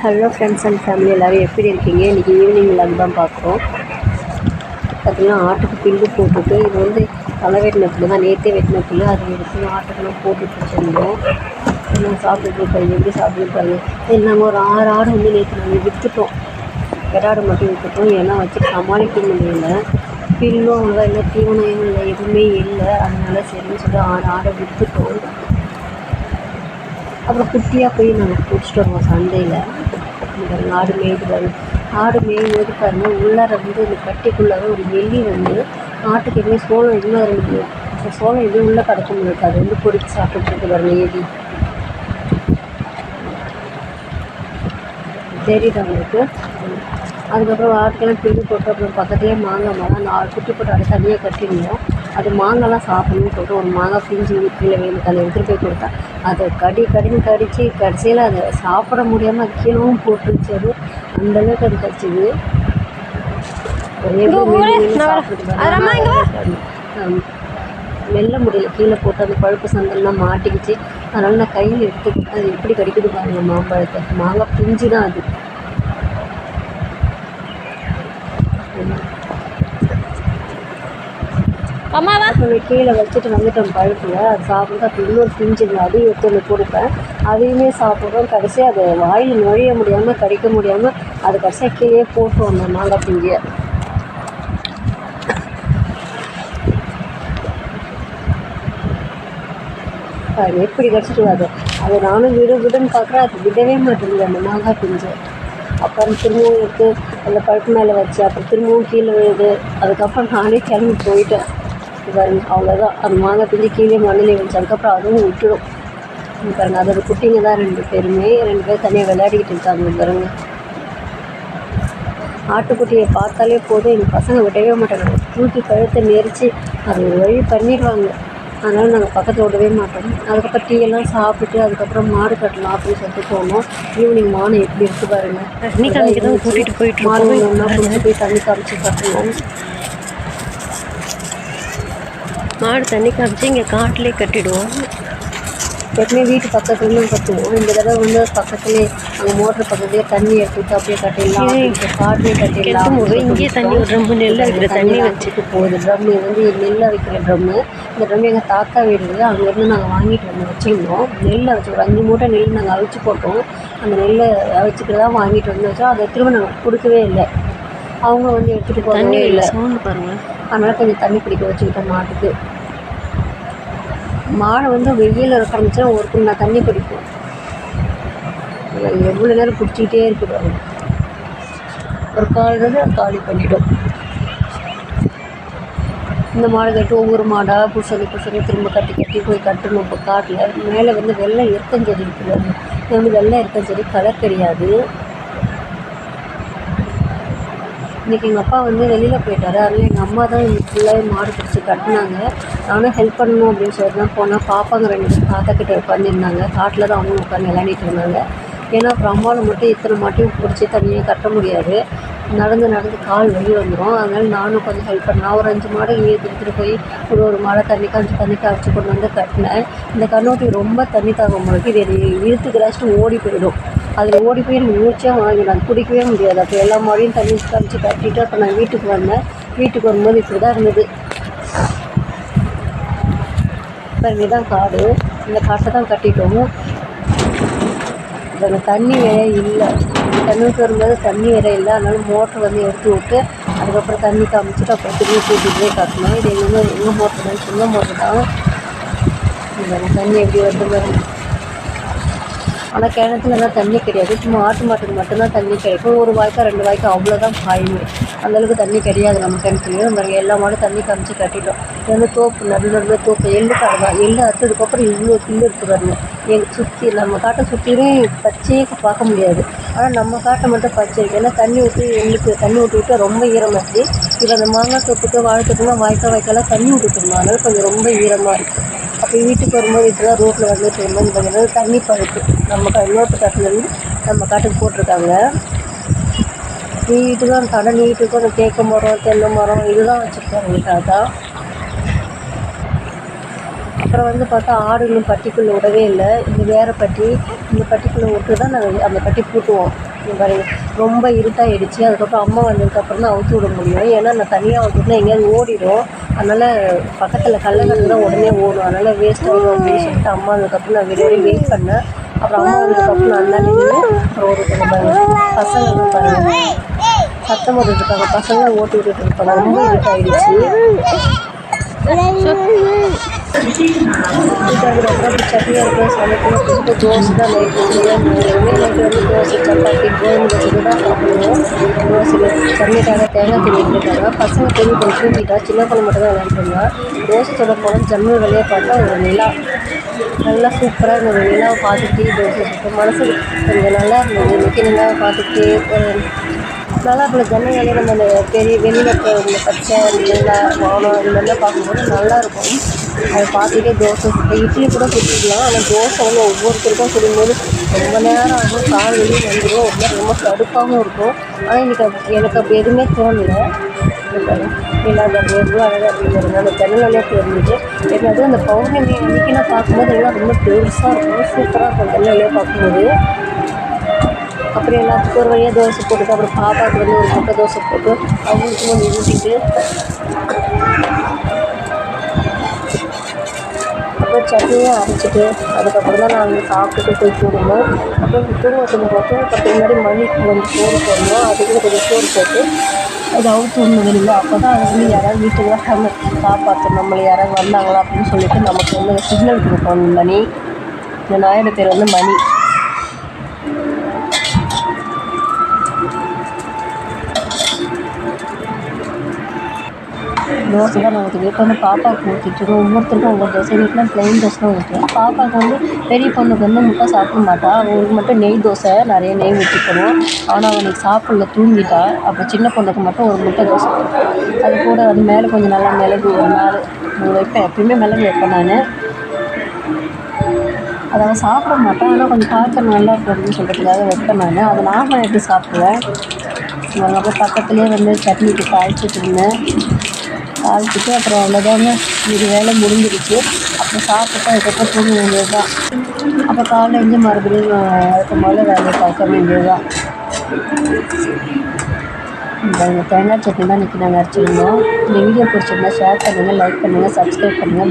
Hello friends and family எல்லோரும் எப்படி இருக்கீங்க? இன்றைக்கி ஈவினிங் விளாக் தான் பார்க்குறோம். பார்த்திங்கன்னா ஆட்டுக்கு புல்லு போட்டுட்டு இது வந்து தலை வெட்டின புல்லு தான், நேற்றே வெட்டின புல்லு. அது எடுத்து ஆட்டுக்கெல்லாம் போட்டுட்டு வச்சுருந்தோம். நான் சாப்பிட்டுட்டு இருப்பேன், எப்படி சாப்பிட்டுருப்பாங்க. நாங்கள் ஒரு 6 ஆடு வந்து நேற்று நாங்கள் விற்றுட்டோம். வெடாடு மட்டும் விற்றுட்டோம், ஏன்னா வச்சு சமாளிக்க முடியல. புல்லும் அவ்வளோவா இல்லை, தீவனம் இல்லை, எதுவுமே இல்லை. அதனால சரின்னு சொல்லி 6 ஆடை விற்றுட்டோம். அப்புறம் குட்டியாக போய் நாங்கள் பிடிச்சிட்டு வருவோம் சந்தையில். ஆடு மேய்து பாருங்க, ஆடு மேயும்போது பாருங்கள் உள்ளார வந்து இந்த கட்டிக்குள்ளார ஒரு எலி வந்து ஆட்டுக்கு எதுவுமே சோளம் எதுவுமே இருந்தது. சோளம் எதுவும் உள்ளே கிடக்க முடியாது, அது வந்து பொறிச்சு சாப்பிட்டுட்டு பாருங்க எலி. தெரியுது அவங்களுக்கு. அதுக்கப்புறம் ஆட்டுக்கெல்லாம் புல்லு போட்டு அப்புறம் பக்கத்துலேயே மாங்காய் மரம், அந்த குட்டி போட்டு அதை தனியாக கட்டியிருந்தோம். அது மாங்காய்லாம் சாப்பிடணும்னு சொல்லிட்டு ஒரு மாங்காய் பிஞ்சு கீழே வேணும் அதை எடுத்துகிட்டு போய் கொடுத்தா அதை கடின்னு கடித்து கடைசியில் அதை சாப்பிட முடியாமல் அது கீழவும் போட்டுருச்சு. அது அந்தளவுக்கு அது கடிச்சிது. மெல்ல முடியல, கீழே போட்டு அந்த பழுப்பு சந்தெல்லாம் மாட்டிக்கிச்சு. அதனால் நான் கையில் எடுத்துக்கிட்டேன். அது எப்படி கடிக்குது பாருங்கள் மாம்பழத்தை. மாங்காய் பிஞ்சு தான் அது. அப்புறம் கீழே வச்சுட்டு வந்துட்டோம் பழுப்பில். அது சாப்பிட்டு அப்போ இன்னொரு பிஞ்சுங்க, அதையும் எடுத்து கொடுப்பேன். அதையுமே சாப்பிட்றோம். கடைசியாக அதை வாயில் நுழைய முடியாமல் கடிக்க முடியாமல் அது கடைசியாக கீழே போட்டு வந்தோம் மாங்காய் பிஞ்சியை. அது எப்படி கடிச்சிட்டு அதை நானும் விடுன்னு பார்க்குறேன், அது விடவே மாட்டேங்குது அந்த மாங்காய் பிஞ்சை. அப்புறம் திரும்பவும் எடுத்து அந்த பழுப்பு மேலே வச்சு அப்புறம் திரும்பவும் கீழே விழுது. அதுக்கப்புறம் நானே கிளம்பி போயிட்டேன். பாருங்க அவ்வளோதான், அது மாங்காய் பிஞ்சு கீழே மண்ணில் வச்சு அதுக்கப்புறம் அதுவும் விட்டுடும். பாருங்கள் அதோட குட்டிங்க தான் 2 பேர் தனியாக விளையாடிக்கிட்டு இருக்காங்க பாருங்க. ஆட்டுக்குட்டியை பார்த்தாலே போதும் எங்கள் பசங்க விடவே மாட்டாங்க, தூக்கி கழுத்தை நெரிச்சு அது ஒரு வழி பண்ணிடுவாங்க. அதனால் நாங்கள் பக்கத்தில் விடவே மாட்டோம். அதுக்கப்புறம் டீயெல்லாம் சாப்பிட்டு அதுக்கப்புறம் மாடு கட்டலாம் அப்படின்னு சொல்லிட்டு போனோம். ஈவினிங் மானம் எப்படி இருக்குது பாருங்கள். தண்ணி காமிக்க தான் கூட்டிகிட்டு போயிட்டு மாடு ஒன்றா கொண்டு போய் தண்ணி காமிச்சு கட்டணும். மாடு தண்ணி காமிச்சு இங்கே காட்டிலே கட்டிடுவோம். எப்பவுமே வீட்டு பக்கத்துலேயும் கட்டுவோம். இந்த தடவை வந்து பக்கத்துலேயே அங்கே மோட்டர் பக்கத்துலேயே தண்ணி எடுத்துட்டு அப்படியே கட்டிடலாம், காட்டிலே கட்டிடலாம். இங்கேயே தண்ணி ஒரு ட்ரம்மு நெல்லை வைக்கிற தண்ணி வச்சுட்டு போகுது. ட்ரம்மு வந்து நெல்லை வைக்கிற ட்ரம்மு. இந்த ட்ரம்மு எங்கள் தாத்தா வீடு, அங்கேருந்து நாங்கள் வாங்கிட்டு வந்து வச்சுருந்தோம். நெல்லை வச்சு ஒரு 5 மூட்டை நெல் நாங்கள் அவிச்சு போட்டோம். அந்த நெல்லை அவிச்சுக்கிறதா வாங்கிட்டு வந்து வச்சோம். அதை திரும்ப நாங்கள் கொடுக்கவே இல்லை. அவங்க வந்து எடுத்துகிட்டு போகவே இல்லை. பாருங்கள், அதனால் கொஞ்சம் தண்ணி பிடிக்க வச்சுக்கிட்டோம் மாட்டுக்கு. மாடை வந்து வெயில் ஆரம்பிச்சா ஒரு குண்டா தண்ணி குடிக்கும். எவ்வளோ நேரம் குடிச்சிக்கிட்டே இருக்குது. ஒரு காலி பண்ணிவிடும். இந்த மாடு கட்டி ஒவ்வொரு மாடாக புதுசு திரும்ப கட்டி போய் கட்டணும். இப்போ காட்டில் மேலே வந்து வெள்ளை எருக்கஞ்செடி இருக்குது. அது வந்து வெள்ளை எருக்கஞ்செடி கலர் தெரியாது. இன்றைக்கி எங்கள் அப்பா வந்து வெளியில் போயிட்டார். அதனால் எங்கள் அம்மா தான் இன்னைக்கு ஃபுல்லாகவே மாடு பிடிச்சி கட்டினாங்க. நானும் ஹெல்ப் பண்ணணும் அப்படின்னு சொல்லிட்டு தான் போனால் பாப்பாங்க 2 பேர் தாத்தா கிட்டே உட்காந்துருந்தாங்க. காட்டில் தான் அவங்களும் உட்காந்து விளையாடிட்டு இருந்தாங்க. ஏன்னா அப்புறம் அம்மாவில் மட்டும் இத்தனை மாட்டையும் பிடிச்சி தனியாக கட்ட முடியாது, நடந்து கால் வலி வந்துடும். அதனால் நானும் கொஞ்சம் ஹெல்ப் பண்ணேன். ஒரு 5 மாடு எடுத்துகிட்டு போய் ஒரு மாடை தண்ணி காய்ச்சி கொண்டு வந்து கட்டினேன். இந்த கண்ணோட்டி ரொம்ப தண்ணி தாகம் முழுக்கி இது இழுத்து கிராச்சிட்டு ஓடி போயிடும். அதில் ஓடி போய் எனக்கு மூச்சாக வாங்கிடும், அது குடிக்கவே முடியாது. அப்போ எல்லா மாடையும் தண்ணி காமிச்சு கட்டிட்டு அப்போ நான் வீட்டுக்கு வந்தேன். வீட்டுக்கு வரும்போது இப்படி தான் இருந்தது. இப்போ இதுதான் காடு, இந்த காட்டை தான் கட்டிட்டோம். அந்த தண்ணி வேற இல்லை, தண்ணிக்கு வரும்போது தண்ணி வேற இல்லை. அதனால மோட்டர் வந்து எடுத்து விட்டு அதுக்கப்புறம் தண்ணி காமிச்சிட்டு அப்புறம் திரும்பி கூட்டிகிட்டு போய் கட்டணும். இது எங்கள் மோட்டர் தான், சின்ன மோட்டர் தான். இந்த தண்ணி எப்படி வருது பாருங்க. ஆனால் கிணத்துலலாம் தண்ணி கிடையாது, சும்மா ஆட்டு மாட்டுக்கு மட்டும்தான் தண்ணி கிடைக்கும். 1 வாய்க்கா 2 வாய்க்கா அவ்வளோதான் பாயுமே. அந்தளவுக்கு தண்ணி கிடையாது நம்ம கிணத்துலையும். நம்ம எல்லா மாடும் தண்ணி காமிச்சு கட்டிட்டோம். இது வந்து தோப்பு, நடுவில் தோப்பு, எள்ளு காடு தான். எள்ளு அறுத்ததுக்கப்புறம் இவ்வளோ புல்லு இருக்குது பாருங்க. எங்கள் சுற்றி நம்ம காட்டை சுற்றியும் பச்சையே பார்க்க முடியாது. ஆனால் நம்ம காட்டை மட்டும் பச்சை இருக்குது. ஏன்னா தண்ணி ஊற்றி எள்ளுக்கு தண்ணி விட்டு ரொம்ப ஈரமாச்சு. இப்போ அந்த மாங்காய் தோப்புக்கு வாழைத்தோப்புலாம் வாய்க்காலாம் தண்ணி விட்டுருந்தோம். அதனால் கொஞ்சம் ரொம்ப ஈரமாக இருக்குது. அப்போ வீட்டுக்கு வரும்போது இப்போ தான் ரோட்டில் வந்துட்டு வரும்போது பார்த்தீங்கன்னா தண்ணி பழுப்பு நம்ம இன்னொரு காட்டிலேருந்து நம்ம காட்டுக்கு போட்டிருக்காங்க. நீட்டுக்கும் அந்த கடை நீட்டுக்கும் அந்த தேக்கு மரம், தென்னை மரம் இதுதான் வச்சுருக்காங்க தாத்தா. அப்புறம் வந்து பார்த்தா ஆடு இன்னும் பட்டிக்குள்ளே விடவே இல்லை. இது வேறு பட்டி, இந்த பட்டிக்குள்ளே விட்டு தான் நாங்கள் அந்த பட்டி பூட்டுவோம். பாருங்க ரொம்ப இருட்டாகிடுச்சு. அதுக்கப்புறம் அம்மா வந்ததுக்கப்புறம் தான் அவுத்து விட முடியும். ஏன்னா நான் தனியாக அவுத்துனா எங்கேயாவது ஓடிடும். அதனால் பக்கத்தில் கல்லங்கட்டு தான் உடனே ஓடும். அதனால் வேஸ்ட் ஆகும் அப்படின்னு சொல்லிட்டு அம்மா வந்ததுக்கப்புறம் நான் வெளியே வெயிட் பண்ணேன். அப்புறம் அம்மா வந்ததுக்கப்புறம் நான் அந்த நின்று அப்புறம் ஒரு பசங்க பாருங்கள் சத்தம் போட்டுருக்காங்க. பசங்க ஓட்டி விட்டுட்டு இருப்பாங்க. ரொம்ப இருட்டாகிடுச்சு. அதுக்கப்புறம் சட்னி இருக்கும் சமைக்கணும் சொல்லிட்டு தோசை தான் நைட்டு எதுவுமே நைட்டு வந்து தோசை சப்பாத்தி கோதுமை தோசை தான் சாப்பிடுவோம். தோசையில் சட்னிக்காக தேங்காய் திருவிட்டுருக்காங்க. பசங்க பெரிய பொண்ணு தூங்கிட்டா, சின்ன பொண்ணு மட்டும் தான் விளையாண்டுருந்தா. தோசை சொல்ல போனால் ஜன்னல் வழியாக பார்த்தா ஒரு நிலா நல்லா சூப்பராக இருந்தது. நிலாவை பார்த்துக்கிட்டே தோசை சுட்டு மனசு கொஞ்சம் நல்லா இருந்தது. இன்றைக்கி நிலாவை பார்த்துக்கிட்டு நல்லா இருக்கும். ஜன்னல் வழியாக நம்ம அந்த பெரிய வெளியில் இந்த பச்சை நீலா வானம் இந்த மாதிரிலாம் பார்க்கும்போது நல்லாயிருக்கும். அதை பார்த்துக்கிட்டே தோசை சுட்டு இட்லி கூட சுற்றிக்கலாம். ஆனால் தோசை வந்து ஒவ்வொருத்தருக்கும் சுடும்போது ரொம்ப நேரம் ஆகும். கால் வெளியே வந்துடும். ஒரு மாதிரி ரொம்ப கடுப்பாகவும் இருக்கும். ஆனால் இன்றைக்கி எனக்கு அப்படி எதுவுமே தோணலை. நிலா எவ்வளோ அழகாக அப்படிங்கிறது அந்த ஜன்னல் வழியாக தெரிஞ்சுட்டு என்னது அந்த பௌர்ணமி அன்றைக்கி நான் பார்க்கும்போது எல்லாம் ரொம்ப பெருசாக இருக்கும். சூப்பராக இருக்கும் ஜன்னல் வழியாக பார்க்கும்போது. அப்புறம் எல்லாத்துக்கும் ஒரு வழியாக தோசை போட்டுட்டு அப்புறம் பாப்பாவுக்கு வந்து ஒரு முட்டை தோசை போட்டு அவங்களுக்கு கொஞ்சம் ஊற்றிட்டு அப்புறம் சட்னியும் அரைச்சிட்டு அதுக்கப்புறம் தான் நாங்கள் சாப்பிட்டுட்டு போய் தூங்கணும். அப்புறம் தூங்கத்துக்கு தூங்கத்துக்கு முன்னாடி மணிக்கு வந்து சோறு போடணும். அதுக்கு கொஞ்சம் சோறு போட்டு அது அவுத்து விடணும் வெளியில். அப்போ தான் அது வந்து யாராவது வீட்டுக்கு வராமல் காப்பாற்றணும். நம்மளை யாராவது வந்தாங்களா அப்படின்னு சொல்லிட்டு நமக்கு வந்து சிக்னல் கொடுப்போம். மணி இந்த நாயோட பேர் வந்து மணி. தோசை தான் நான் ஊற்றுவேன். இப்போ வந்து பாப்பாவுக்கு ஊற்றிட்டுருக்கோம். ஒவ்வொருத்தருக்கும் ஒவ்வொரு தோசை. வீட்டில் ப்ளைன் தோசை தான் ஊற்றுவேன். பாப்பாவுக்கு வந்து பெரிய பொண்ணுக்கு வந்து முட்டை சாப்பிட மாட்டாள். அவங்களுக்கு மட்டும் நெய் தோசை நிறைய நெய் ஊற்றிக்கணும். ஆனால் அவனுக்கு சாப்பிடல தூங்கிட்டா. அப்புறம் சின்ன பொண்ணுக்கு மட்டும் ஒரு முட்டை தோசை கொடுப்பேன். அது கூட அது மேலே கொஞ்சம் நல்லா மிளகு ஒரு 4 வைப்பேன். எப்பயுமே மிளகு வைப்பேன் நான். அதை அவன் சாப்பிட மாட்டான். ஆனால் கொஞ்சம் பார்க்க நல்லா இருக்கும் அப்படின்னு சொல்கிறதுக்காக வைப்பேன் நான். அதை நான் எடுத்து சாப்பிடுவேன். அதுக்கப்புறம் பக்கத்துலேயே வந்து சட்னிக்கு தாளிச்சிட்டு இருந்தேன். தாளிச்சிட்டு அப்புறம் அவ்வளோதாங்க. இது வேலை முடிஞ்சிருச்சு. அப்புறம் சாப்பிட்டு அதுக்கப்புறம் தூங்க வேண்டியது தான். அப்போ காலைல எழுந்து மறுபடியும் அதுக்கு முதல்ல வேலையை பார்க்க வேண்டியது தான். இந்த தேங்காய் சட்னி தான் இன்றைக்கி நாங்கள் அரைச்சிருந்தோம். இந்த வீடியோ பிடிச்சிருந்தா ஷேர் பண்ணுங்கள், லைக் பண்ணுங்கள், சப்ஸ்கிரைப் பண்ணுங்கள்.